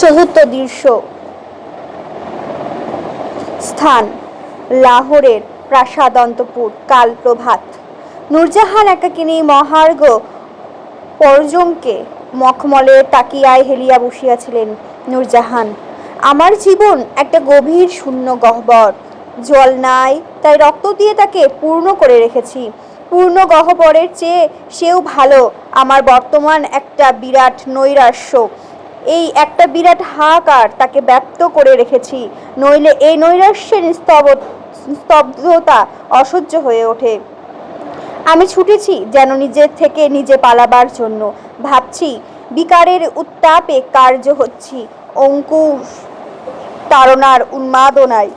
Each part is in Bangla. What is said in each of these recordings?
চতুর্থ দৃশ্য। স্থান লাহোরের প্রাসাদ অন্তপুর। কাল প্রভাত। নূরজাহান একাকিনী মহার্ঘ পরজমকে মখমলে তাকিয়ায় হেলিয়া বসিয়াছিলেন। নূরজাহান, আমার জীবন একটা গভীর শূন্য গহ্বর। জল নাই, তাই রক্ত দিয়ে তাকে পূর্ণ করে রেখেছি। পূর্ণ গহ্বরের চেয়ে সেও ভালো। আমার বর্তমান একটা বিরাট নৈরাশ্য, এই একটা বিরাট হাহাকার তাকে ব্যপ্ত করে রেখেছি, নইলে এই নৈরাশ্যের স্তব্ধতা অসহ্য হয়ে ওঠে। আমি ছুটেছি যেন নিজের থেকে নিজে পালাবার জন্য। ভাবছি, বিকারের উত্তাপে কার্য হচ্ছি, অঙ্কুশ তাড়নার উন্মাদনায়।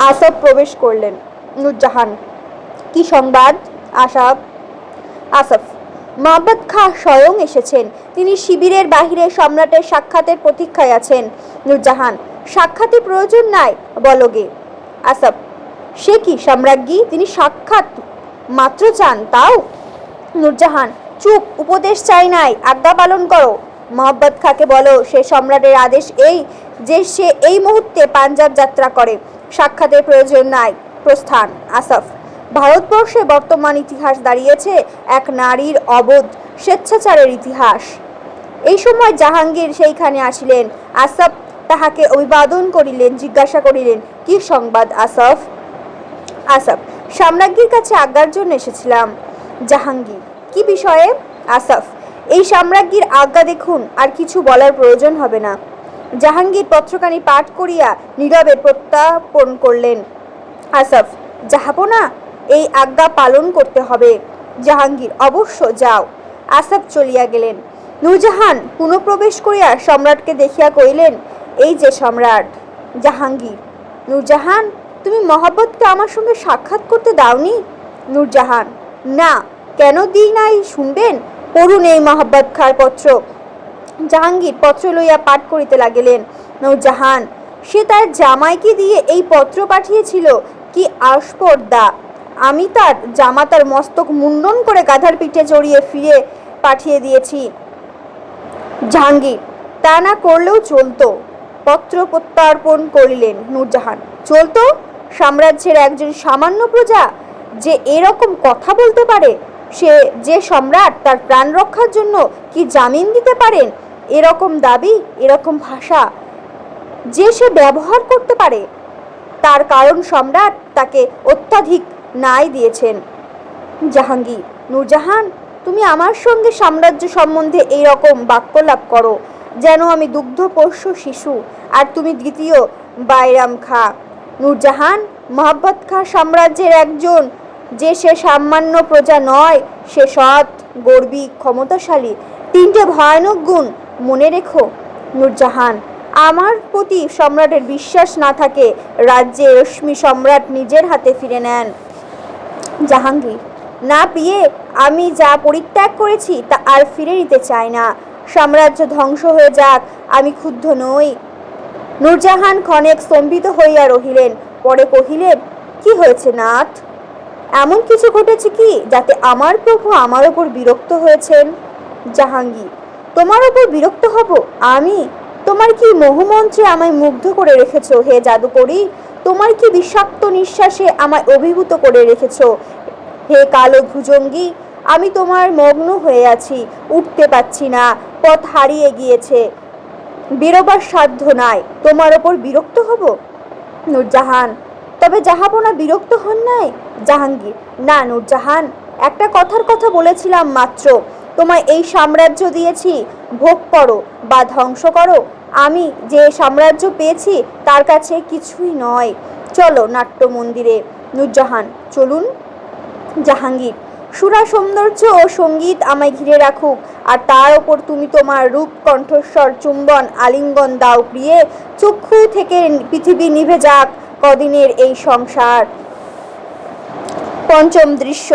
আসফ প্রবেশ করলেন। নূরজাহান, কি সংবাদ? আসফ, মহম্মদ খাঁ স্বয়ং এসেছেন। তিনি শিবিরের বাহিরে সম্রাটের সাক্ষাতের প্রতীক্ষায় আছেন। নূরজাহান, সাক্ষাতের প্রয়োজন নাই, বলগে। আসফ, সে কি সম্রাজ্ঞী, তিনি সাক্ষাৎ মাত্র চান তাও? নূরজাহান, চুপ, উপদেশ চাই নাই, আজ্ঞা পালন করো। মহম্মদ খাঁকে বলো সে সম্রাটের আদেশ এই যে সে এই মুহূর্তে পাঞ্জাব যাত্রা করে। সাক্ষাতের প্রয়োজন নাই, প্রস্থান। আসফ, ভারতবর্ষে বর্তমান ইতিহাস দাঁড়িয়েছে এক নারীর অবোধ স্বেচ্ছাচারের ইতিহাস। এই সময় জাহাঙ্গীর সেইখানে আসিলেন। আসফ তাহাকে অভিবাদন করিলেন, জিজ্ঞাসা করিলেন, কি সংবাদ আসফ? আসফ, সম্রাজ্ঞীর কাছে আজ্ঞার জন্য এসেছিলাম। জাহাঙ্গীর, কি বিষয়ে? আসফ, এই সম্রাজ্ঞীর আজ্ঞা দেখুন, আর কিছু বলার প্রয়োজন হবে না। জাহাঙ্গীর পত্রখানি পাঠ করিয়া নীরবে প্রত্যাপন করলেন। আসফ, জাহাপনা, এই আজ্ঞা পালন করতে হবে। জাহাঙ্গীর, অবশ্য, যাও। আসফ চলিয়া গেলেন। নূরজাহান পুনঃপ্রবেশ করিয়া সম্রাটকে দেখিয়া কহিলেন, এই যে সম্রাট। জাহাঙ্গীর, নূরজাহান, তুমি মহম্মদকে আমার সঙ্গে সাক্ষাৎ করতে দাওনি? নূরজাহান, না, কেন দিই নাই শুনবেন? পড়ুন এই মহম্মদ খাঁর পত্র। জাহাঙ্গীর পত্র লইয়া পাঠ করিতে লাগিলেন। নূরজাহান, সে তার জামাইকে দিয়ে এই পত্র পাঠিয়েছিল। কি আস্পর্ধা! আমি তার জামাতার মস্তক মুন্ডন করে গাধার পিঠে চড়িয়ে ফিরে পাঠিয়ে দিয়েছি। জাহাঙ্গীর, তা না করলেও চলতো। পত্র প্রত্যার্পণ করিলেন। নূরজাহান, চলতো? সাম্রাজ্যের একজন সামান্য প্রজা যে এরকম কথা বলতে পারে? সে যে সম্রাট, তার প্রাণ রক্ষার জন্য কি জামিন দিতে পারেন? এরকম দাবি, এরকম ভাষা যে সে ব্যবহার করতে পারে, তার কারণ সম্রাট তাকে অত্যাধিক ন্যায় দিয়েছেন। জাহাঙ্গীর, নূরজাহান, তুমি আমার সঙ্গে সাম্রাজ্য সম্বন্ধে এই রকম বাক্যলাপ করো যেন আমি দুগ্ধপোষ্য শিশু, আর তুমি দ্বিতীয় বাইরাম খাঁ। নূরজাহান, মহম্মদ খাঁ সাম্রাজ্যের একজন, যে সে সামান্য প্রজা নয়, সে সৎ, গর্বী, ক্ষমতাশালী। তিনটে ভয়ানক গুণ মনে রেখো। নূরজাহান, আমার প্রতি সম্রাটের বিশ্বাস না থাকে, রাজ্যে রশ্মি সম্রাট নিজের হাতে ফিরে নেন। জাহাঙ্গীর, না প্রিয়ে, আমি যা পরিত্যাগ করেছি তা আর ফিরে নিতে চাই না। সাম্রাজ্য ধ্বংস হয়ে যাক, আমি ক্ষুব্ধ নই। নূরজাহান ক্ষণেক স্তম্ভিত হইয়া রহিলেন, পরে কহিলেন, কি হয়েছে নাথ? এমন কিছু ঘটেছে কি যাতে আমার প্রভু আমার ওপর বিরক্ত হয়েছেন? জাহাঙ্গীর, তোমার ওপর বিরক্ত হব আমি? তোমার কি মোহমন্ত্রে আমায় মুগ্ধ করে রেখেছ হে জাদুকরী? তোমার কি বিষাক্ত নিঃশ্বাসে আমায় অভিভূত করে রেখেছ হে কালো ভুজঙ্গী? আমি তোমার মগ্ন হয়ে আছি, উঠতে পারছি না, পথ হারিয়ে গিয়েছে, বেরোবার সাধ্য নাই। তোমার ওপর বিরক্ত হব? নূরজাহান, তবে জাহাপনা বিরক্ত হন নাই? জাহাঙ্গীর, না নূরজাহান, একটা কথার কথা বলেছিলাম মাত্র। তোমায় এই সাম্রাজ্য দিয়েছি, ভোগ করো বা ধ্বংস করো। আমি যে সাম্রাজ্য পেয়েছি তার কাছে কিছুই নয়। চলো নাট্য মন্দিরে। নূরজাহান, চলুন। জাহাঙ্গীর, সুরা সৌন্দর্য ও সঙ্গীত আমায় ঘিরে রাখুক, আর তার ওপর তুমি তোমার রূপ, কণ্ঠস্বর, চুম্বন, আলিঙ্গন দাও প্রিয়ে। চক্ষু থেকে পৃথিবী নিভে যাক কদিনের এই সংসার। পঞ্চম দৃশ্য।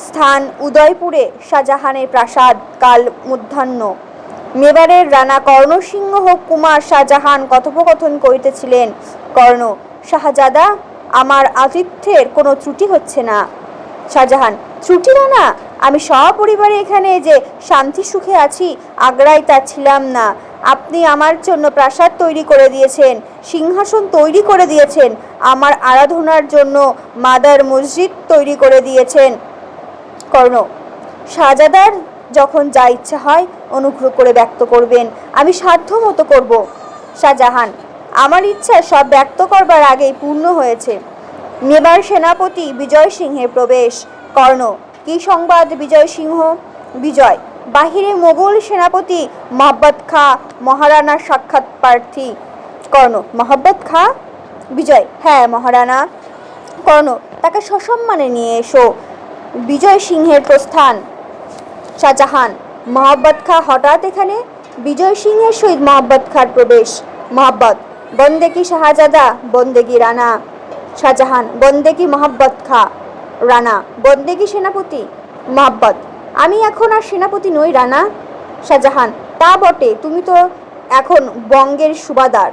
স্থান উদয়পুরে শাহজাহানের প্রাসাদ। কাল মধ্যাহ্ন। মেবারের রানা কর্ণসিংহ কুমার শাহজাহান কথোপকথন করিতেছিলেন। কর্ণ, শাহজাদা, আমার আতিথ্যের কোনো ত্রুটি হচ্ছে না। শাহজাহান, ত্রুটি রানা? আমি সপরিবারে এখানে যে শান্তি সুখে আছি, আগ্রায় তা ছিলাম না। আপনি আমার জন্য প্রাসাদ তৈরি করে দিয়েছেন, সিংহাসন তৈরি করে দিয়েছেন, আমার আরাধনার জন্য মাদার মসজিদ তৈরি করে দিয়েছেন। কর্ণ, শাহজাদার যখন যা ইচ্ছা হয় অনুগ্রহ করে ব্যক্ত করবেন, আমি সাধ্য মতো করব। শাহজাহান, আমার ইচ্ছা সব ব্যক্ত করবার আগেই পূর্ণ হয়েছে। মেবার সেনাপতি বিজয় সিংহের প্রবেশ। কর্ণ, কি সংবাদ বিজয় সিংহ? বিজয়, বাহিরে মোগল সেনাপতি মোহাম্মদ খাঁ মহারানার সাক্ষাৎ প্রার্থী। কর্ণ, মোহাম্মদ খাঁ? বিজয়, হ্যাঁ মহারানা। কর্ণ, তাকে সসম্মানে নিয়ে এসো। বিজয় সিংহের প্রস্থান। শাহজাহান, মোহাম্মদ খাঁ হঠাৎ এখানে? বিজয় সিংহের সহিত মোহাম্মদ খাঁর প্রবেশ। মোহাম্মদ, বন্দেকি শাহজাদা, বন্দেগি রানা। শাহজাহান, বন্দেকি মোহাম্মদ খাঁ। রানা, বন্দেগি সেনাপতি। মোহাম্মদ, আমি এখন আর সেনাপতি নই রানা। শাহজাহান, তা বটে, তুমি তো এখন বঙ্গের সুবাদার।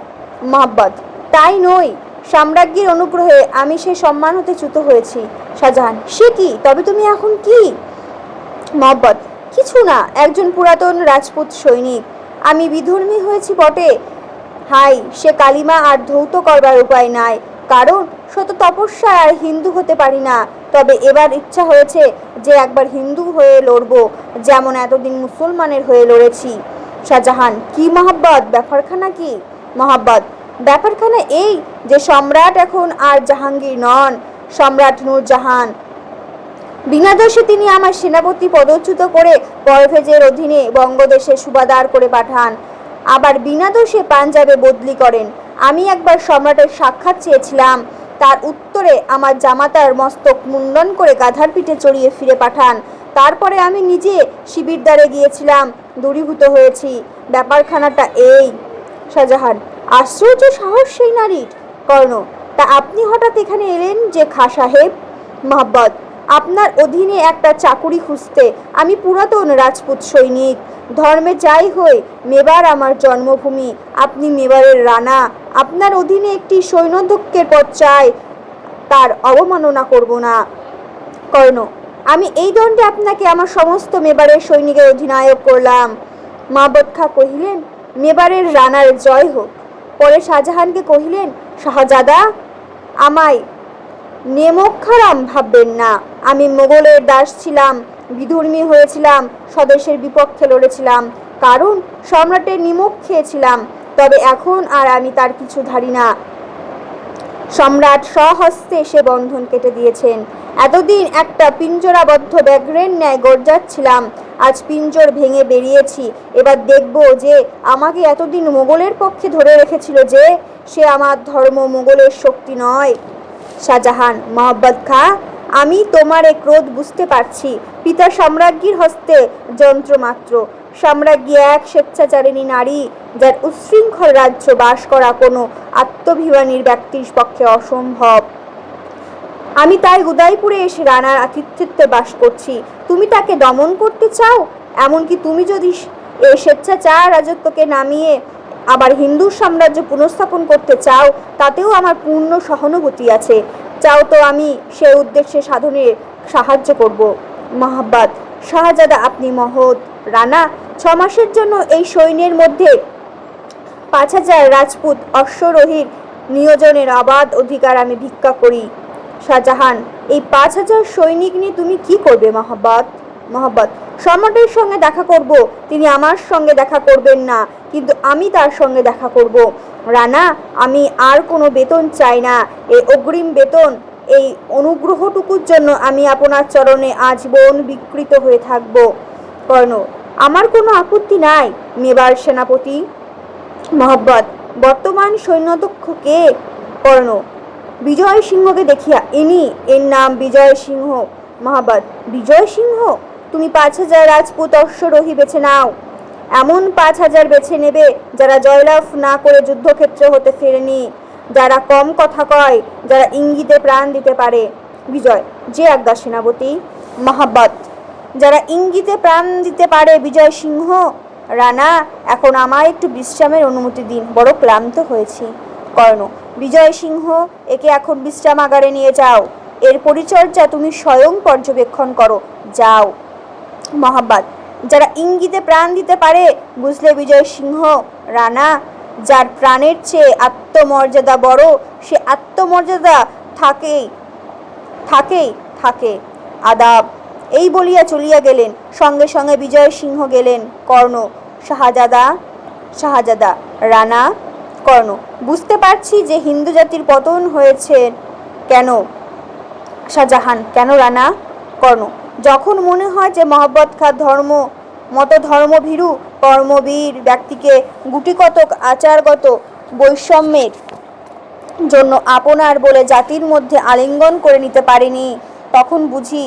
মোহাম্মদ, তাই নই, সাম্রাজ্ঞীর অনুগ্রহে আমি সে সম্মান হতে চ্যুত হয়েছি। শাহজাহান, সে কি? তবে তুমি এখন কি? মোহাম্মদ, কিছু না, একজন পুরাতন রাজপুত সৈনিক। আমি বিধর্মী হয়েছি বটে, হাই সে কালিমা আর ধৌত করবার উপায় নাই, কারণ শত তপস্যায় আর হিন্দু হতে পারি না। তবে এবার ইচ্ছা হয়েছে যে একবার হিন্দু হয়ে লড়ব, যেমন এতদিন মুসলমানের হয়ে লড়েছি। শাহজাহান, কি মোহাম্মদ, ব্যাপারখানা কি? মোহাম্মদ, ব্যাপারখানা এই যে সম্রাট এখন আর জাহাঙ্গীর নন, সম্রাট নূরজাহান। বিনা দোষে তিনি আমার সেনাপতি পদচ্যুত করে পরভেজের অধীনে বঙ্গদেশে সুবাদার করে পাঠান, আবার বিনা দোষে পাঞ্জাবে বদলি করেন। আমি একবার সম্রাটের সাক্ষাৎ চেয়েছিলাম, তার উত্তরে আমার জামাতার মস্তক মুন্ডন করে গাধার পিঠে চড়িয়ে ফিরে পাঠান। তারপরে আমি নিজে শিবিরদ্বারে গিয়েছিলাম, দূরীভূত হয়েছি। ব্যাপারখানাটা এই। শাহজাহান, আশ্চর্য সাহস সেই নারীর। কর্ণ, তা আপনি হঠাৎ এখানে এলেন যে খাঁ সাহেব? মোহাম্মদ, আপনার অধীনে একটা চাকুরি খুঁজতে। আমি পুরাতন রাজপুত সৈনিক, ধর্মে যাই হই মেবার আমার জন্মভূমি, আপনি মেবারের রানা, আপনার অধীনে একটি সৈন্যধ্যক্ষের পদ চাই, তার অবমাননা করব না। কর্ণ, আমি এই দণ্ডে আপনাকে আমার সমস্ত মেবারের সৈনিকের অধিনায়ক করলাম। মোহাম্মদ খাঁ কহিলেন, মেবারের রানার জয় হোক। পরে শাহজাহানকে কহিলেন, শাহজাদা, আমায় নেমক্ষারাম ভাববেন না। আমি মোগলের দাস ছিলাম, বিধর্মী হয়েছিলাম, স্বদেশের বিপক্ষে লড়েছিলাম, কারণ সম্রাটের নিমক খেয়েছিলাম। তবে এখন আর আমি তার কিছু ধারি না। সম্রাট স্বহস্তে সে বন্ধন কেটে দিয়েছেন। এতদিন একটা পিঞ্জরাবদ্ধ ব্যাঘ্রের ন্যায় গর্জাচ্ছিলাম, আজ পিঞ্জর ভেঙে বেরিয়েছি। এবার দেখব যে আমাকে এতদিন মোগলের পক্ষে ধরে রেখেছিল, যে সে আমার ধর্ম মোগলের শক্তি নয়। শাহজাহান, মোহাম্মদ খাঁ, আমি তোমার এ ক্রোধ বুঝতে পারছি। পিতা সম্রাজ্ঞীর হস্তে যন্ত্রমাত্র। সম্রাজ্ঞী এক স্বেচ্ছাচারিণী নারী, যার উচ্ছৃঙ্খল রাজ্য বাস করা কোনো আত্মভিমানীর ব্যক্তির পক্ষে অসম্ভব। আমি তাই উদয়পুরে এসে রানার আতিথ্যে বাস করছি। তুমি তাকে দমন করতে চাও? এমনকি তুমি যদি এই স্বেচ্ছাচার রাজত্বকে নামিয়ে আবার হিন্দু সাম্রাজ্য পুনঃস্থাপন করতে চাও, তাতেও আমার পূর্ণ সহানুভূতি আছে। চাও তো আমি সে উদ্দেশ্যে সাধনে সাহায্য করব। মোহাম্মদ, শাহজাদা আপনি মহৎ। রানা, 6 মাসের জন্য এই সৈন্যের মধ্যে 5000 রাজপুত অশ্বরোহীর নিয়োজনের অবাধ অধিকার আমি ভিক্ষা করি। শাহজাহান, এই 5000 সৈনিক নিয়ে তুমি কি করবে মোহাম্মদ? মোহাম্মদ, সম্রাটের সঙ্গে দেখা করব। তিনি আমার সঙ্গে দেখা করবেন না, কিন্তু আমি তার সঙ্গে দেখা করব। রানা, আমি আর কোনো বেতন চাই না। এই অগ্রিম বেতন, এই অনুগ্রহটুকুর জন্য আমি আপনার চরণে আজীবন বিকৃত হয়ে থাকব। কর্ণ, আমার কোনো আপত্তি নাই মেবার সেনাপতি। মোহাম্মদ, বর্তমান সৈন্যধ্যক্ষ কে? কর্ণ, বিজয় সিংহকে দেখিয়া। এর নাম বিজয় সিংহ। মোহাম্মদ, বিজয় সিংহ? তুমি 5000 রাজপুত অশ্বরোহী বেছে নাও। এমন 5000 বেছে নেবে যারা জয়লাভ না করে যুদ্ধক্ষেত্রে হতে ফেরেনি, যারা কম কথা কয়, যারা ইঙ্গিতে প্রাণ দিতে পারে। বিজয়, যে আজ্ঞা সেনাপতি। মোহাম্মদ, যারা ইঙ্গিতে প্রাণ দিতে পারে বিজয় সিংহ। রানা, এখন আমায় একটু বিশ্রামের অনুমতি দিন, বড় ক্লান্ত হয়েছি। কর্ণ, বিজয় সিংহ, একে এখন বিশ্রামাগারে নিয়ে যাও। এর পরিচর্যা তুমি স্বয়ং পর্যবেক্ষণ করো, যাও। মহাব্বত, যারা ইঙ্গিতে প্রাণ দিতে পারে বুঝলে বিজয় সিংহ রানা। যার প্রাণের চেয়ে আত্মমর্যাদা বড়, সে আত্মমর্যাদা থাকেই থাকেই থাকে। আদাব। এই বলিয়া চলিয়া গেলেন। সঙ্গে সঙ্গে বিজয় সিংহ গেলেন। কর্ণ, শাহজাদা রানা। কর্ণ, বুঝতে পারছি যে হিন্দু জাতির পতন হয়েছে। কেন? শাহজাহান, কেন রানা? কর্ণ, যখন মনে হয় যে মহাব্বত খাঁ ধর্মভীরু কর্মবীর ব্যক্তিকে গুটিকতক আচারগত বৈষম্যের জন্য আপনার বলে জাতির মধ্যে আলিঙ্গন করে নিতে পারেনি, তখন বুঝি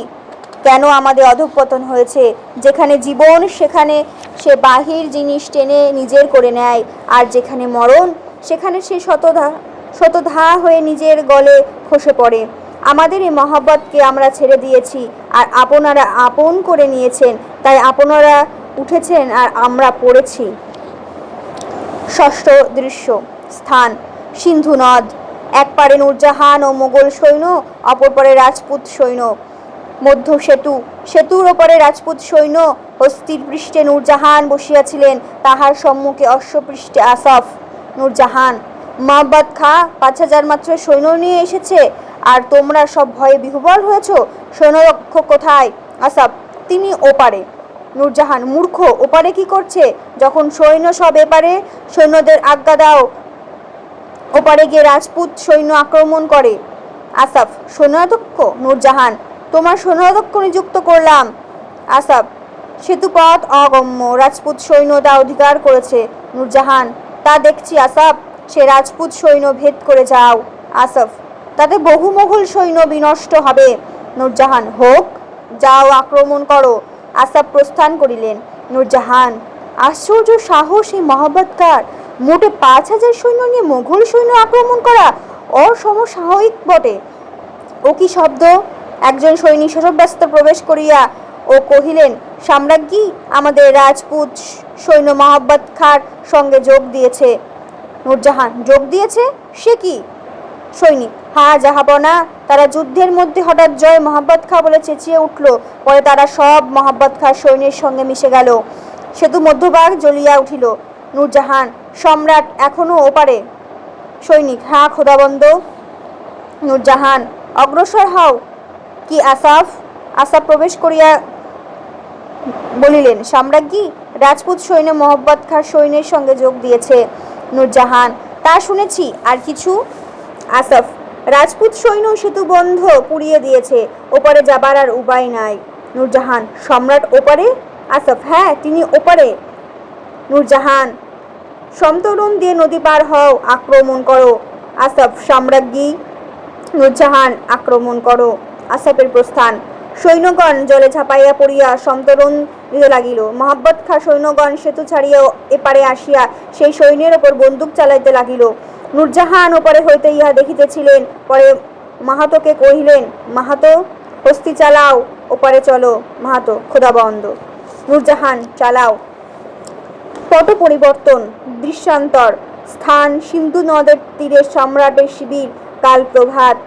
কেন আমাদের অধঃপতন হয়েছে। যেখানে জীবন সেখানে সে বাহির জিনিস টেনে নিজের করে নেয়, আর যেখানে মরণ সেখানে সে শতধা হয়ে নিজের গলে খসে পড়ে। আমাদের এই মহাব্বতকে আমরা ছেড়ে দিয়েছি, আর আপনারা আপন করে নিয়েছেন, তাই আপনারা উঠেছেন আর আমরা পড়েছি। ষষ্ঠ দৃশ্য। স্থান সিন্ধু নদ। এক পারে নূরজাহান ও মোগল সৈন্য, অপর পারে রাজপুত সৈন্য। মধ্য সেতু। সেতুর ওপরে রাজপুত সৈন্য, হস্তির পৃষ্ঠে নূরজাহান বসিয়াছিলেন, তাহার সম্মুখে অশ্বপৃষ্ঠে আসাফ। নূরজাহান, মহাব্বত খাঁ ৫,০০০ মাত্র সৈন্য নিয়ে এসেছে, আর তোমরা সব ভয়ে বিহ্বল হয়েছ। সৈন্যরক্ষক কোথায়? আসাফ, তিনি ওপারে। নূরজাহান, মূর্খ, ওপারে কি করছে? যখন সৈন্য সব এপারে, সৈন্যদের আজ্ঞা দাও ওপারে গিয়ে রাজপুত সৈন্য আক্রমণ করে। আসাফ, সৈন্যাধ্যক্ষ? নূরজাহান, তোমার সৈন্যাধ্যক্ষ নিযুক্ত করলাম। আসাফ, সেতুপথ অগম্য, রাজপুত সৈন্য তা অধিকার করেছে। নূরজাহান, তা দেখছি আসাফ, সে রাজপুত সৈন্য ভেদ করে যাও। আসাফ, তাতে বহু মোগল সৈন্য বিনষ্ট হবে। নূরজাহান, হোক, যাও, আক্রমণ করো। আসাফ প্রস্থান করিলেন। নূরজাহান, আশ্চর্য সাহস এই মহাব্বত খাঁর, মোটে ৫,০০০ সৈন্য নিয়ে মোগল সৈন্য আক্রমণ করা অসমসাময়িক বটে। ও কি শব্দ? একজন সৈনিক শশব্যস্ত প্রবেশ করিয়া ও কহিলেন, সম্রাজ্ঞী, আমাদের রাজপুত সৈন্য মহাব্বত খাঁর সঙ্গে যোগ দিয়েছে। নূরজাহান, যোগ দিয়েছে? সে কি? সৈনিক, হ্যাঁ জাহাপনা, তারা যুদ্ধের মধ্যে হঠাৎ জয় মহাব্বত খাঁ বলে চেঁচিয়ে উঠল, পরে তারা সব মহাব্বত খাঁর সৈন্যের সঙ্গে মিশে গেল। সেতু মধ্যভাগ জ্বলিয়া উঠিল। নূরজাহান, সম্রাট এখনো ওপারে? সৈনিক, হ্যাঁ খোদাবন্দ। নূরজাহান, অগ্রসর হও। কি আসাফ? আসাফ প্রবেশ করিয়া বলিলেন, সম্রাজ্ঞী, রাজপুত সৈন্য মহাব্বত খাঁর সৈন্যের সঙ্গে যোগ দিয়েছে। নূরজাহান, তা শুনেছি, আর কিছু? আসাফ, রাজপুত সৈন্য সেতু বন্ধ পুড়িয়ে দিয়েছে, ওপারে যাবার আর উপায় নাই। নূরজাহান, সম্রাট ওপারে? আসাফ, হ্যাঁ, তিনি ওপারে। নূরজাহান, সমতরণ দিয়ে নদী পার হও, আক্রমণ করো। আসাফ, সম্রাজ্ঞী। নূরজাহান, আক্রমণ করো। আসাফের প্রস্থান। সৈন্যগণ জলে ঝাঁপাইয়া পড়িয়া সমতরণ দিতে লাগিল। মহাব্বত খাঁ সৈন্যগণ সেতু ছাড়িয়া এপারে আসিয়া সেই সৈন্যের ওপর বন্দুক চালাইতে লাগিল। নূরজাহান ওপারে হইতে ইহা দেখিতেছিলেন। পরে মাহাতোকে কহিলেন, মাহাতো, হস্তি চালাও, ওপারে চলো। মাহাতো, খোদাবন্দ। নূরজাহান, চালাও। পট পরিবর্তন। দৃশ্যান্তর। স্থান সিন্ধু নদের তীরে সম্রাটের শিবির। কাল প্রভাত।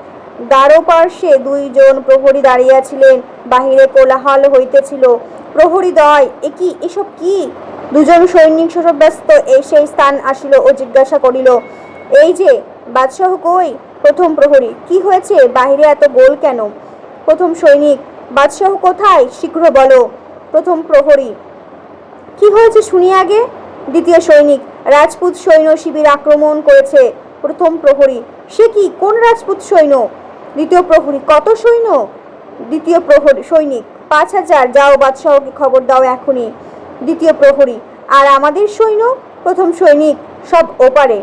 দ্বারপার্শ্বে ২ জন প্রহরী দাঁড়িয়েছিলেন। বাহিরে কোলাহল হইতেছিল। প্রহরীদ্বয়, এসব কি? ২ জন সৈনিক শশব্যস্ত সেই স্থান আসিল ও জিজ্ঞাসা করিল, এই যে বাদশাহ কই? প্রথম প্রহরী, কি হয়েছে? বাহিরে এত গোল কেন? প্রথম সৈনিক, বাদশাহ কোথায়? শীঘ্র বলো। প্রথম প্রহরী, কি হয়েছে শুনি আগে। দ্বিতীয় সৈনিক, রাজপুত সৈন্য শিবির আক্রমণ করেছে। প্রথম প্রহরী, সে কি? কোন রাজপুত সৈন্য? দ্বিতীয় প্রহরী, কত সৈন্য? দ্বিতীয় প্রহরী সৈনিক, ৫,০০০। যাও, বাদশাহকে খবর দাও এখনই। দ্বিতীয় প্রহরী, আর আমাদের সৈন্য? প্রথম সৈনিক, সব ওপারে।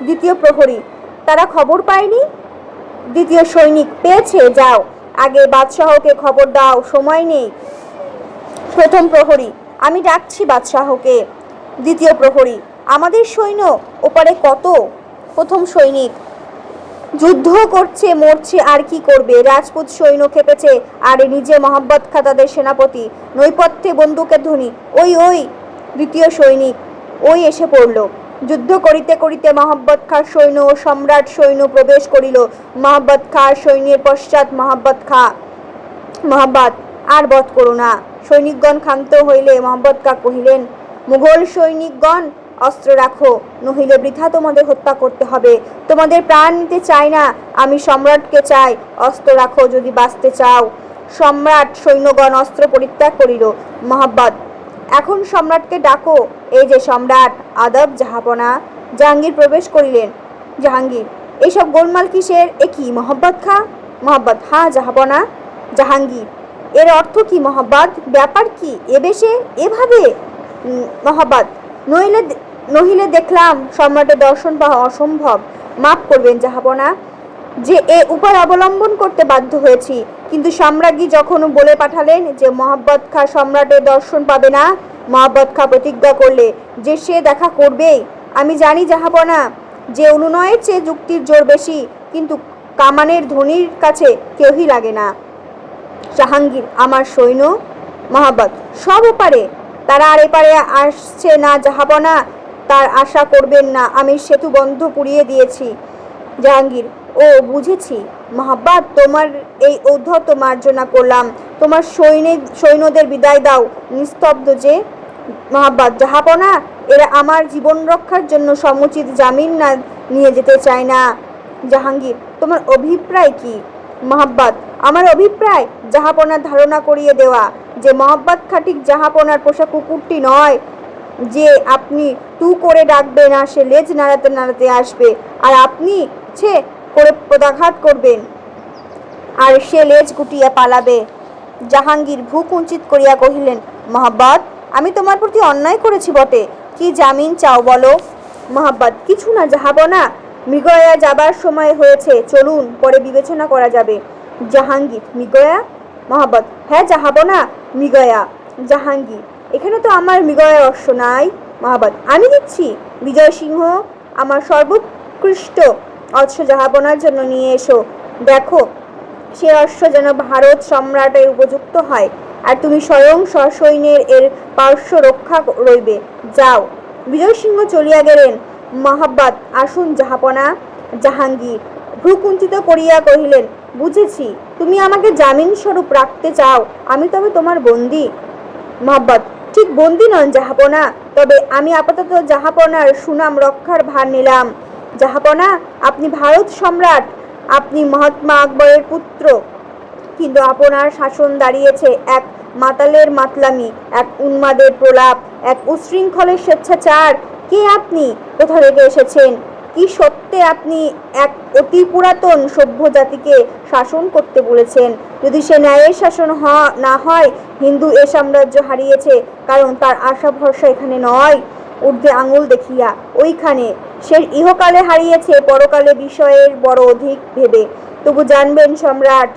দ্বিতীয় প্রহরী, তারা খবর পায়নি? দ্বিতীয় সৈনিক, পেয়েছে, যাও, আগে বাদশাহকে খবর দাও, সময় নেই। প্রথম প্রহরী, আমি ডাকছি বাদশাহকে। দ্বিতীয় প্রহরী, আমাদের সৈন্য ওপারে কত? প্রথম সৈনিক, যুদ্ধ করছে, মরছে, আর কি করবে? রাজপুত সৈন্য খেপেছে, আর নিজে মহাব্বত খাঁ তাদের সেনাপতি। নৈপথ্যে বন্দুকের ধ্বনি, ওই ওই। দ্বিতীয় সৈনিক, ওই এসে পড়ল। যুদ্ধ করিতে করিতে মহাব্বত খাঁর সৈন্য ও সম্রাট সৈন্য প্রবেশ করিল। মহাব্বত খাঁর সৈন্যের পশ্চাৎ মহাব্বত খাঁ। মহাব্বত, আর বধ করো না। সৈনিকগণ ক্ষান্ত হইলে মোহাম্মদ খাঁ কহিলেন, মুঘল সৈনিকগণ, অস্ত্র রাখো, নহিলে বৃথা তোমাদের হত্যা করতে হবে। তোমাদের প্রাণ নিতে চাই না, আমি সম্রাটকে চাই। অস্ত্র রাখো যদি বাঁচতে চাও। সম্রাট সৈন্যগণ অস্ত্র পরিত্যাগ করিল। মোহাম্মদ, এখন সম্রাটকে ডাকো। এই যে সম্রাট। আদব জাহাপনা। জাহাঙ্গীর প্রবেশ করিলেন। জাহাঙ্গীর, এইসব গোলমাল কিসের? এ কি মোহাম্মদ খাঁ? মোহাম্মদ, হ্যাঁ জাহাপনা। জাহাঙ্গীর, এর অর্থ কি মোহাম্মদ? ব্যাপার কি এ বেশে এভাবে? মোহাম্মদ, নহিলে দেখলাম সম্রাটের দর্শন পাওয়া অসম্ভব। মাফ করবেন জাহাপনা যে এ উপায় অবলম্বন করতে বাধ্য হয়েছি, কিন্তু সম্রাজ্ঞী যখন বলে পাঠালেন যে মোহাম্মদ খাঁ সম্রাটের দর্শন পাবে না, মোহাম্মদ খাঁ প্রতিজ্ঞা করলে যে সে দেখা করবেই। আমি জানি জাহাপনা যে অনুনয়ের চেয়ে যুক্তির জোর বেশি, কিন্তু কামানের ধ্বনির কাছে কেউই লাগে না। জাহাঙ্গীর, আমার সৈন্য? মোহাম্মদ, সব ওপারে, তারা আর এপারে আসছে না জাহাপনা। তার আশা করবেন না, আমি সেতু বন্ধ পুড়িয়ে দিয়েছি। জাহাঙ্গীর, ও বুঝেছি। মোহাম্মদ, তোমার এই ঔদ্ধত্য মার্জনা করলাম। তোমার সৈন্যদের বিদায় দাও। নিস্তব্ধ যে। মোহাম্মদ, জাহাপনা, এরা আমার জীবন রক্ষার জন্য সমুচিত জামিন না নিয়ে যেতে চায় না। জাহাঙ্গীর, তোমার অভিপ্রায় কি? মোহাম্মদ, আমার অভিপ্রায় জাহাপনার ধারণা করিয়ে দেওয়া যে মোহাম্মদ খাঁ ঠিক জাহাপনার পোষা কুকুরটি নয়, যে আপনি তু করে ডাকবে না, সে লেজ নাড়াতে নাড়াতে আসবে, আর আপনি ছে করে পদাঘাত করবেন, আর সে লেজ গুটিয়ে পালাবে। জাহাঙ্গীর ভ্রু কুঞ্চিত করিয়া কহিলেন, মোহাম্মদ, আমি তোমার প্রতি অন্যায় করেছি বটে, কি জামিন চাও বলো? মোহাম্মদ, কিছু না জাহাপনা, মৃগয়া যাবার সময় হয়েছে, চলুন, পরে বিবেচনা করা যাবে। জাহাঙ্গীর, মৃগয়া? মোহাম্মদ, হ্যাঁ জাহাপনা, মৃগয়া। জাহাঙ্গীর, এখানে তো আমার মৃগয়ার অশ্ব নাই। মোহাম্মদ, আমি দিচ্ছি। বিজয় সিংহ, আমার সর্বোৎকৃষ্ট অশ্ব জাহাপনার জন্য নিয়ে এসো। দেখো সে অশ্ব যেন ভারত সম্রাটের উপযুক্ত হয়, আর তুমি স্বয়ং সসৈন্যের এর পার্শ্ব রক্ষা রইবে। যাও। বিজয় সিংহ চলিয়া গেলেন। মোহাম্মদ, আসুন জাহাপনা। জাহাঙ্গীর ভ্রুকুঞ্চিত করিয়া কহিলেন, বুঝেছি, তুমি আমাকে জামিন স্বরূপ রাখতে চাও, আমি তবে তোমার বন্দী। মোহাম্মদ, ঠিক বন্দী নন জাহাপনা, তবে আমি আপাতত জাহাপনার সুনাম রক্ষার ভার নিলাম। জাহাপনা, আপনি ভারত সম্রাট, আপনি মহাত্মা আকবরের পুত্র, কিন্তু আপনার শাসন দাঁড়িয়েছে এক মাতালের মাতলামি, এক উন্মাদের প্রলাপ, এক উশৃঙ্খলের স্বেচ্ছাচার। কে আপনি? কোথা থেকে এসেছেন? কি সত্যে আপনি এক অতি পুরাতন সভ্য জাতিকে শাসন করতে বলেছেন? যদি সে ন্যায়ের শাসন না হয়, হিন্দু এ সাম্রাজ্য হারিয়েছে, কারণ তার আশা ভরসা এখানে নয়, ঊর্ধ্বে আঙুল দেখিয়া ওইখানে। সে ইহকালে হারিয়েছে পরকালে বিষয়ের বড় অধিক ভেবে। তবু জানবেন সম্রাট,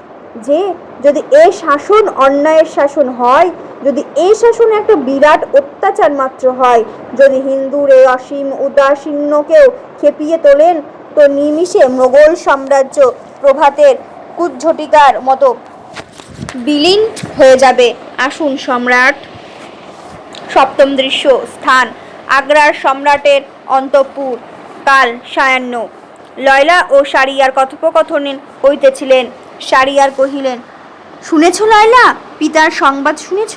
যে যদি এ শাসন অন্যায়ের শাসন হয়, যদি এই শাসন একটা বিরাট অত্যাচার মাত্র হয়, যদি হিন্দুর এই অসীম উদাসীন্যকেও খেপিয়ে তোলেন, তো নিমিষে মোগল সাম্রাজ্য প্রভাতের কুজ্ঝটিকার মতো বিলীন হয়ে যাবে। আসুন সম্রাট। সপ্তম দৃশ্য। স্থান আগ্রার সম্রাটের অন্তঃপুর। কাল সায়াহ্ন। লয়লা ও শারিয়ার কথোপকথন হইতেছিলেন। শারিয়ার কহিলেন, শুনেছ লয়লা, পিতার সংবাদ শুনেছ?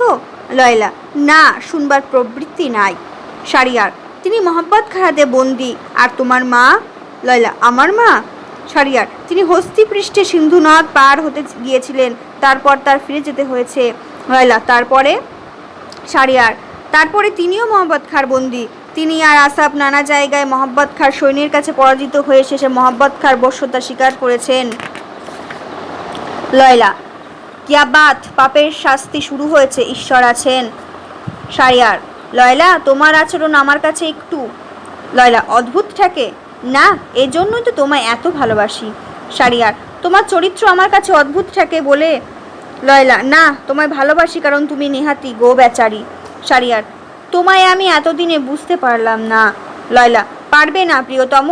লয়লা, না, শুনবার প্রবৃত্তি নাই। শারিয়ার, তিনি মোহাম্মদ খাঁ হাতে বন্দী। আর তোমার মা? লয়লা, আমার মা? শারিয়ার, তিনি হস্তি পৃষ্ঠে সিন্ধু নদ পার হতে গিয়েছিলেন, তারপর তার ফিরে যেতে হয়েছে। লয়লা, তারপরে? শারিয়ার, তারপরে তিনিও মোহাম্মদ খাঁর বন্দী। তিনি আর আসাফ নানা জায়গায় মোহাম্মদ খাঁর সৈন্যের কাছে পরাজিত হয়ে শেষে মোহাম্মদ খাঁর বশ্যতা স্বীকার করেছেন। লয়লা, কিয়া বাত, পাপের শাস্তি শুরু হয়েছে, ঈশ্বর আছেন। শারিয়ার, লয়লা, তোমার আচরণ আমার কাছে একটু। লয়লা, অদ্ভুত ঠেকে না, এজন্যই তো তোমায় এত ভালোবাসি। শারিয়ার, তোমার চরিত্র আমার কাছে অদ্ভুত ঠেকে বলে? লয়লা, না, তোমায় ভালোবাসি কারণ তুমি নেহাতি গো বেচারি। শারিয়ার, তোমায় আমি এতদিনে বুঝতে পারলাম না। লয়লা, পারবে না প্রিয়তম,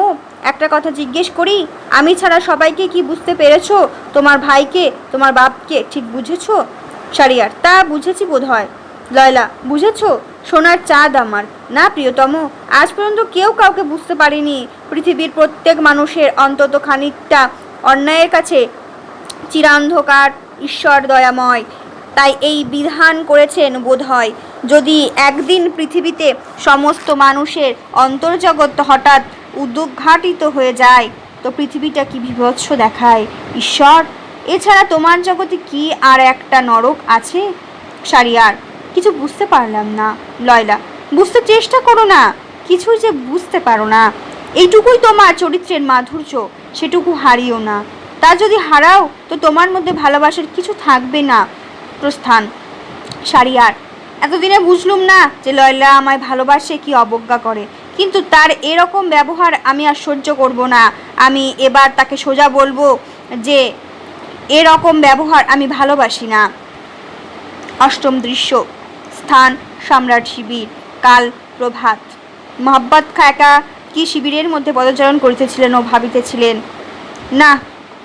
একটা কথা জিজ্ঞেস করি, আমি ছাড়া সবাইকে কি বুঝতে পেরেছ? তোমার ভাইকে, তোমার বাপকে ঠিক বুঝেছ? শারিয়ার, তা বুঝেছি বোধ হয়। লয়লা, বুঝেছ? সোনার চাঁদ আমার। না প্রিয়তম, আজ পর্যন্ত কেউ কাউকে বুঝতে পারেনি। পৃথিবীর প্রত্যেক মানুষের অন্তত খানিকটা অন্যায়ের কাছে চিরান্ধকার, ঈশ্বর দয়াময়। তাই এই বিধান করেছেন বোধহয়, যদি একদিন পৃথিবীতে সমস্ত মানুষের অন্তর্জগৎ হঠাৎ উদ্ঘাটিত হয়ে যায় তো পৃথিবীটা কি বিভৎস দেখায় ঈশ্বর। এছাড়া তোমার জগতে কি আর একটা নরক আছে? শারিয়ার: কিছু বুঝতে পারলাম না। লয়লা: বুঝতে চেষ্টা করো না, কিছুই যে বুঝতে পারো না। এইটুকুই তোমার চরিত্রের মাধুর্য, সেটুকু হারিও না। তা যদি হারাও তো তোমার মধ্যে ভালোবাসার কিছু থাকবে না। প্রস্থান। শারিয়ার: এতদিনে বুঝলুম না যে লয়লা আমায় ভালোবাসে, কি অবজ্ঞা করে, কিন্তু তার এরকম ব্যবহার আমি আর সহ্য করব না। আমি এবার তাকে সোজা বলবো যে এরকম ব্যবহার আমি ভালোবাসি না। অষ্টম দৃশ্য। স্থান: সম্রাট শিবির। কাল প্রভাত। মোহাম্মদ খা একা কি শিবিরের মধ্যে পদচারণ করিতেছিলেন ও ভাবিতেছিলেন, না,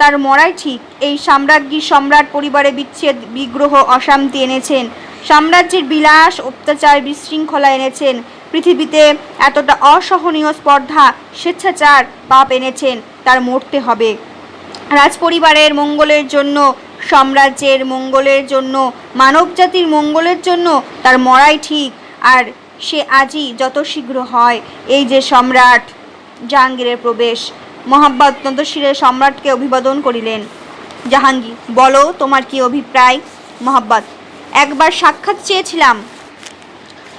তার মরাই ঠিক। এই সাম্রাজ্ঞী সম্রাট পরিবারে বিচ্ছেদ, বিগ্রহ, অশান্তি এনেছেন। সাম্রাজ্যের বিলাস, অত্যাচার, বিশৃঙ্খলা এনেছেন। পৃথিবীতে এতটা অসহনীয় স্পর্ধা, স্বেচ্ছাচার, পাপ এনেছেন। তার মরতে হবে। রাজপরিবারের মঙ্গলের জন্য, সাম্রাজ্যের মঙ্গলের জন্য, মানবজাতির মঙ্গলের জন্য তার মরাই ঠিক। আর সে আজই যত শীঘ্র হয়। এই যে সম্রাট। জাহাঙ্গীরের প্রবেশ। মোহাম্মদ নতশিরে সম্রাটকে অভিবাদন করিলেন। জাহাঙ্গীর: বলো, তোমার কি অভিপ্রায়? মোহাম্মদ: একবার সাক্ষাৎ চেয়েছিলাম।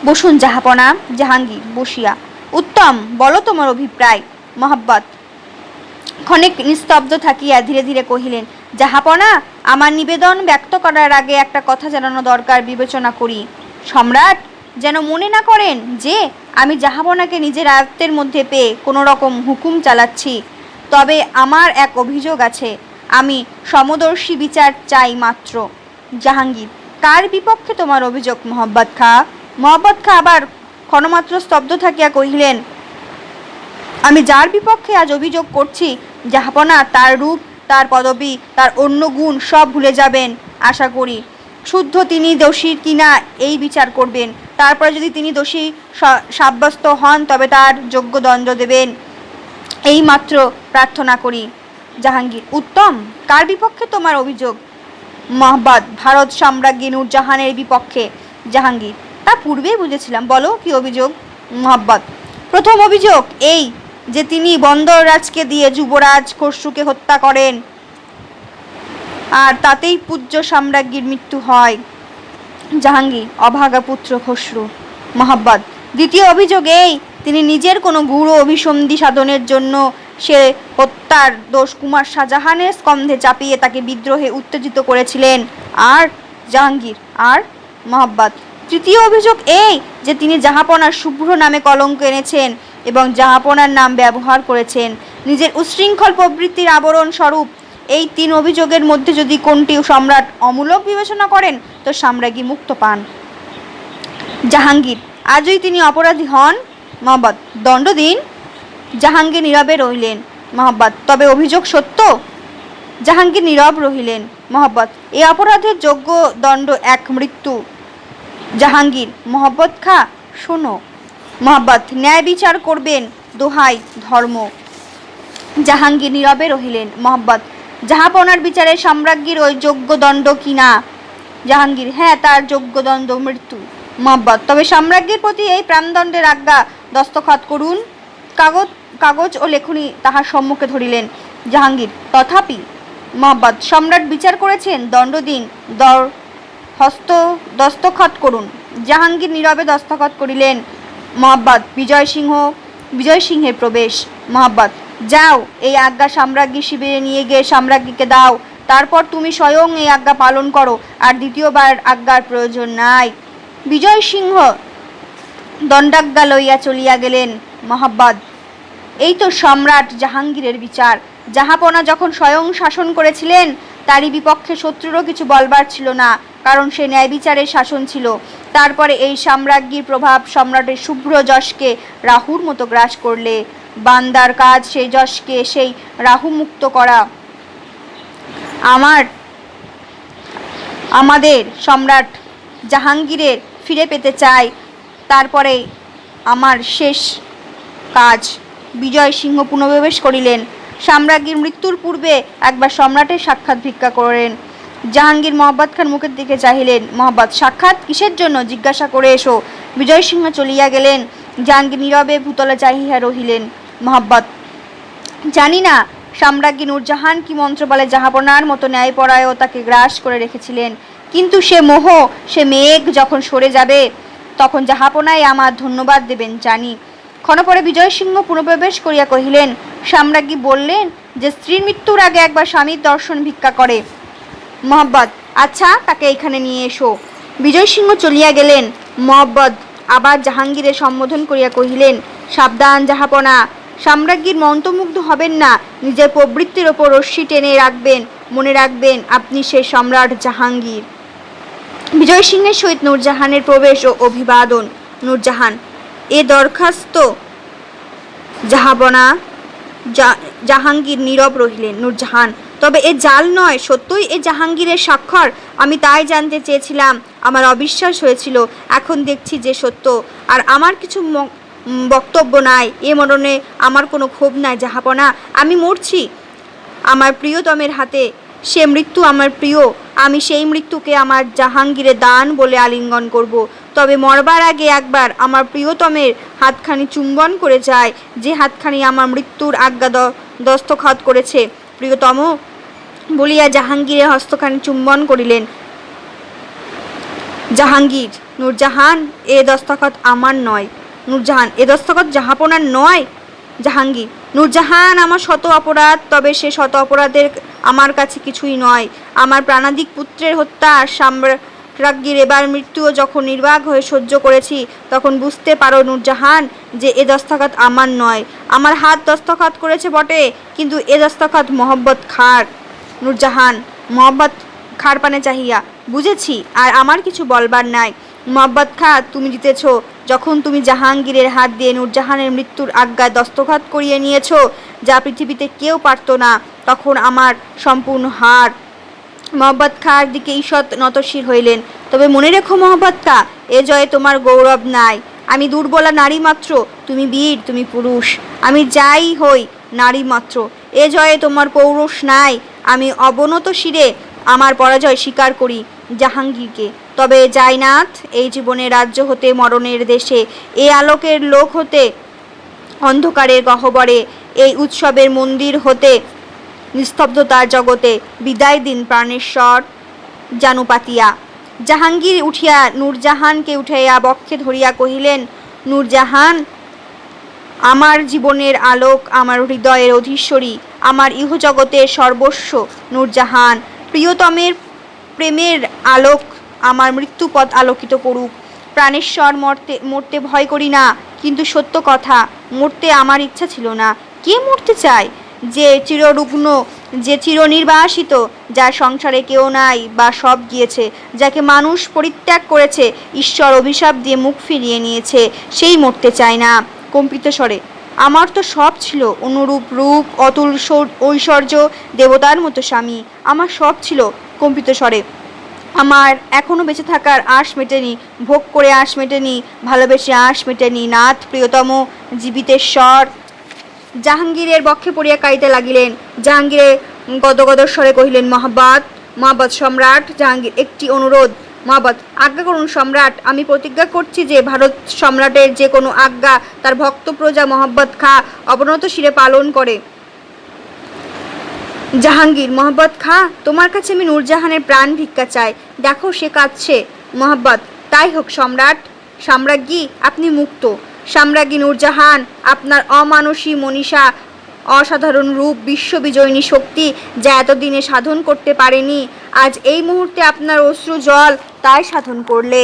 বসুন জাহাপনা। জাহাঙ্গীর বসিয়া: উত্তম, বলো তোমার অভিপ্রায়। মোহাম্মদ ক্ষণিক নিস্তব্ধ থাকিয়া ধীরে ধীরে কহিলেন, জাহাপনা, আমার নিবেদন ব্যক্ত করার আগে একটা কথা জানানো দরকার, বিবেচনা করি। সম্রাট যেন মনে না করেন যে আমি জাহাপনাকে নিজের আয়ত্তের মধ্যে পেয়ে কোনো রকম হুকুম চালাচ্ছি। তবে আমার এক অভিযোগ আছে, আমি সমদর্শী বিচার চাই মাত্র। জাহাঙ্গীর: কার বিপক্ষে তোমার অভিযোগ মোহাম্মদ খা? মোহাম্মদ খা আবার ক্ষণমাত্র স্তব্ধ থাকিয়া কহিলেন, আমি যার বিপক্ষে আজ অভিযোগ করছি জাহাপনা তার রূপ, তার পদবী, তার অন্য গুণ সব ভুলে যাবেন। আশা করি শুদ্ধ তিনি দোষী কিনা এই বিচার করবেন। তারপরে যদি তিনি দোষী সাব্যস্ত হন তবে তার যোগ্য দণ্ড দেবেন, এই মাত্র প্রার্থনা করি। জাহাঙ্গীর: উত্তম, কার বিপক্ষে তোমার অভিযোগ? মোহাম্মদ ভারত সাম্রাজ্ঞী নূরজাহানের বিপক্ষে। জাহাঙ্গীর: তা পূর্বেই বুঝেছিলাম, বলো কি অভিযোগ। মোহাম্মদ: প্রথম অভিযোগ এই যে তিনি বন্দররাজকে দিয়ে যুবরাজ খসরুকে হত্যা করেন, আর তাতেই পূজ্য সাম্রাজ্ঞীর মৃত্যু হয়। জাহাঙ্গীর: অভাগা পুত্র খসরু। মোহাম্মদ: দ্বিতীয় অভিযোগ এই, তিনি নিজের কোনো গূঢ় অভিসন্ধি সাধনের জন্য সে হত্যার দোষ কুমার শাহজাহানের স্কন্ধে চাপিয়ে তাকে বিদ্রোহে উত্তেজিত করেছিলেন। আর জাহাঙ্গীর: আর? মোহাম্মদ: তৃতীয় অভিযোগ এই যে তিনি জাহাপনার শুভ্র নামে কলঙ্ক এনেছেন এবং জাহাপনার নাম ব্যবহার করেছেন নিজের উচ্ছৃঙ্খল প্রবৃত্তির আবরণ স্বরূপ। এই তিন অভিযোগের মধ্যে যদি কোনটি সম্রাট অমূলক বিবেচনা করেন তো সাম্রাজ্ঞী মুক্ত পান। জাহাঙ্গীর: আজই তিনি অপরাধী হন। মোহাম্মদ: দণ্ড দিন। জাহাঙ্গীর নীরবে রহিলেন। মোহাম্মদ: তবে অভিযোগ সত্য? জাহাঙ্গীর নীরব রহিলেন। মোহাম্মদ: এই অপরাধের যোগ্য দণ্ড এক মৃত্যু। জাহাঙ্গীর: মোহাম্মদ খা, শোনো। মোহাম্মদ: ন্যায় বিচার করবেন, দোহাই ধর্ম। জাহাঙ্গীর নীরবে রহিলেন। মোহাম্মদ: জাহাপনার বিচারে সাম্রাজ্ঞীর ওই যোগ্য দণ্ড কিনা? জাহাঙ্গীর: হ্যাঁ, তার যোগ্য দণ্ড মৃত্যু। মোহাম্মদ: তবে সাম্রাজ্ঞীর প্রতি এই প্রাণদণ্ডের আজ্ঞা দস্তখত করুন। কাগজ ও লেখনী তাহার সম্মুখে ধরিলেন। জাহাঙ্গীর: তথাপি? মোহাম্মদ: সম্রাট বিচার করেছেন, দণ্ড দিন, দস্তখত করুন। জাহাঙ্গীর নীরবে দস্তখত করিলেন। মোহাম্মদ বিজয় সিংহের প্রবেশ। মোহাম্মদ: যাও, এই আজ্ঞা সাম্রাজ্ঞী শিবিরে নিয়ে গিয়ে সাম্রাজ্ঞীকে দাও। তারপর তুমি স্বয়ং এই আজ্ঞা পালন করো, আর দ্বিতীয়বার আজ্ঞার প্রয়োজন নাই। বিজয় সিংহ দণ্ডাজ্ঞা লইয়া চলিয়া গেলেন। মোহাম্মদ: এই তো সম্রাট জাহাঙ্গীরের বিচার। জাহাপনা যখন স্বয়ং শাসন করেছিলেন তারই বিপক্ষে শত্রুরও কিছু বলবার ছিল না, কারণ সে ন্যায় বিচারের শাসন ছিল। তারপরে এই সাম্রাজ্ঞীর প্রভাব সম্রাটের শুভ্র যশকে রাহুর মতো গ্রাস করলে বান্দার কাজ সেই যশকে, সেই রাহু মুক্ত করা। আমাদের সম্রাট জাহাঙ্গীরের ফিরে পেতে চাই। তারপরে আমার শেষ কাজ। বিজয় সিংহ পুনঃপ্রবেশ করিলেন। সাম্রাজ্ঞীর মৃত্যুর পূর্বে একবার সম্রাটের সাক্ষাৎ ভিক্ষা করেন। জাহাঙ্গীর মহব্বত খান মুখের দিকে চাহিলেন। মহব্বত, সাক্ষাৎ কিসের জন্য জিজ্ঞাসা করে এসো। বিজয় সিংহ চলিয়া গেলেন। জাহাঙ্গীর নীরবে ভূতলে চাহিয়া রহিলেন। মহব্বত, জানি না সম্রাজ্ঞী নূরজাহান কি মন্ত্র বলে জাহাপনার মতো ন্যায়পরায়ণতাকে গ্রাস করে রেখেছিলেন, কিন্তু সে মোহ, সে মেঘ যখন সরে যাবে তখন জাহাপনায় আমার ধন্যবাদ দেবেন জানি। ক্ষণপরে বিজয় সিংহ পুনঃপ্রবেশ করিয়া কহিলেন, সম্রাজ্ঞী বললেন যে স্ত্রীর মৃত্যুর আগে একবার স্বামীর দর্শন ভিক্ষা করে। মহব্বত, আচ্ছা তাকে এখানে নিয়ে এসো। বিজয় সিংহ চলিয়া গেলেন। মহব্বত আবার জাহাঙ্গীরের সম্বোধন করিয়া কহিলেন, সাবধান জাহাপনা, সম্রাজ্ঞীর মন্ত্রমুগ্ধ হবেন না, নিজের প্রবৃত্তির ওপর রশ্মি টেনে রাখবেন, মনে রাখবেন আপনি সেই সম্রাট জাহাঙ্গীর। বিজয় সিংহের সহিত নূরজাহানের প্রবেশ ও অভিবাদন। নূরজাহান, এ দরখাস্ত। জাহাপনা। জাহাঙ্গীর নীরব রহিলেন। নূরজাহান, তবে এ জাল নয়, সত্যই এ জাহাঙ্গীরের স্বাক্ষর? আমি তাই জানতে চেয়েছিলাম, আমার অবিশ্বাস হয়েছিল, এখন দেখছি যে সত্য। আর আমার কিছু বক্তব্য নাই, এ মরণে আমার কোনো ক্ষোভ নাই জাহাপনা। আমি মরছি আমার প্রিয়তমের হাতে, সে মৃত্যু আমার প্রিয়, আমি সেই মৃত্যুকে আমার জাহাঙ্গীরের দান বলে আলিঙ্গন করব। তবে মরবার আগে একবার আমার প্রিয়তমের হাতখানি চুম্বন করে যায়, যে হাতখানি আমার মৃত্যুর আজ্ঞা দস্তখত করেছে। প্রিয়তম বলিয়া জাহাঙ্গীরের হস্তখানি চুম্বন করিলেন। জাহাঙ্গীর, নূরজাহান, এ দস্তখত আমার নয়। নূরজাহান, এ দস্তখত জাহাপনার নয়। জাহাঙ্গীর, নূরজাহান, আমার শত অপরাধ, তবে সে শত অপরাধের আমার কাছে কিছুই নয়। আমার প্রাণাধিক পুত্রের হত্যা, সম্রাজ্ঞীর এবার মৃত্যুও যখন নির্বাক হয়ে সহ্য করেছি, তখন বুঝতে পারো নূরজাহান যে এ দস্তখত আমার নয়। আমার হাত দস্তখত করেছে বটে, কিন্তু এ দস্তখত মহব্বত খাঁর। নূরজাহান মহব্বত খাঁর পানে চাহিয়া, বুঝেছি, আর আমার কিছু বলবার নাই। মহব্বত খাঁ, তুমি জিতেছ। যখন তুমি জাহাঙ্গীরের হাত দিয়ে নূরজাহানের মৃত্যুর আজ্ঞায় দস্তখত করিয়ে নিয়েছ, যা পৃথিবীতে কেউ পারত না, তখন আমার সম্পূর্ণ হার। মহব্বত খাঁর দিকে ঈষৎ নতশির হইলেন। তবে মনে রেখো মহব্বত খাঁ, এ জয়ে তোমার গৌরব নাই। আমি দুর্বলা নারী মাত্র, তুমি বীর, তুমি পুরুষ। আমি যাই হই নারী মাত্র, এ জয়ে তোমার পৌরুষ নাই। আমি অবনত শিরে আমার পরাজয় স্বীকার করি জাহাঙ্গীরকে। তবে জয়নাথ, এই জীবনের রাজ্য হতে মরণের দেশে, এ আলোকের লোক হতে অন্ধকারের গহ্বরে, এই উৎসবের মন্দির হতে নিস্তব্ধতার জগতে বিদায় দিন প্রাণেশ্বর জানুপাতিয়া। জাহাঙ্গীর উঠিয়া নূরজাহানকে উঠাইয়া বক্ষে ধরিয়া কহিলেন, নূরজাহান, আমার জীবনের আলোক, আমার হৃদয়ের অধীশ্বরী, আমার ইহজগতের সর্বস্ব। নূরজাহান, প্রিয়তমের প্রেমের আলোক আমার মৃত্যুপথ আলোকিত করুক। প্রাণেশ্বর, মরতে ভয় করি না, কিন্তু সত্য কথা, মরতে আমার ইচ্ছা ছিল না। কে মরতে চায়? যে চিররুগ্ন, যে চিরনির্বাসিত, যার সংসারে কেউ নাই বা সব গিয়েছে, যাকে মানুষ পরিত্যাগ করেছে, ঈশ্বর অভিশাপ দিয়ে মুখ ফিরিয়ে নিয়েছে, সেই মরতে চায় না। কম্পিত স্বরে, আমার তো সব ছিল, অনুরূপ রূপ, অতুল ঐশ্বর্য, দেবতার মতো স্বামী, আমার সব ছিল। কম্পিত স্বরে, আমার এখনো বেঁচে থাকার আশ মেটেনি, ভোগ করে আশ মেটেনি, ভালোবেসে আশ মেটেনি। নাথ, প্রিয়তম, জীবিতেশ্বর। জাহাঙ্গীরের বক্ষে পড়িয়া কাঁদিতে লাগিলেন। জাহাঙ্গীরে গদগদ স্বরে কহিলেন, মহব্বত, মহব্বত সম্রাট। জাহাঙ্গীর, একটি অনুরোধ। মহব্বত, আজ্ঞা করুন সম্রাট। আমি প্রতিজ্ঞা করছি যে ভারত সম্রাটের যে কোনো আজ্ঞা তার ভক্ত প্রজা মহব্বত খাঁ অবনত শিরে পালন করে। জাহাঙ্গীর, মহব্বত খাঁ, তোমার কাছে আমি নূরজাহানের প্রাণ ভিক্ষা চাই। দেখো সে কাঁদছে। মহব্বত, তাই হোক সম্রাট। সম্রাজ্ঞী, আপনি মুক্ত। সম্রাজ্ঞী নূরজাহান, আপনার অমানসী মনীষা, অসাধারণ রূপ, বিশ্ববিজয়িনী শক্তি, যা এতদিনে সাধন করতে পারেনি, আজ এই মুহূর্তে আপনার অশ্রু জল তাই সাধন করলে।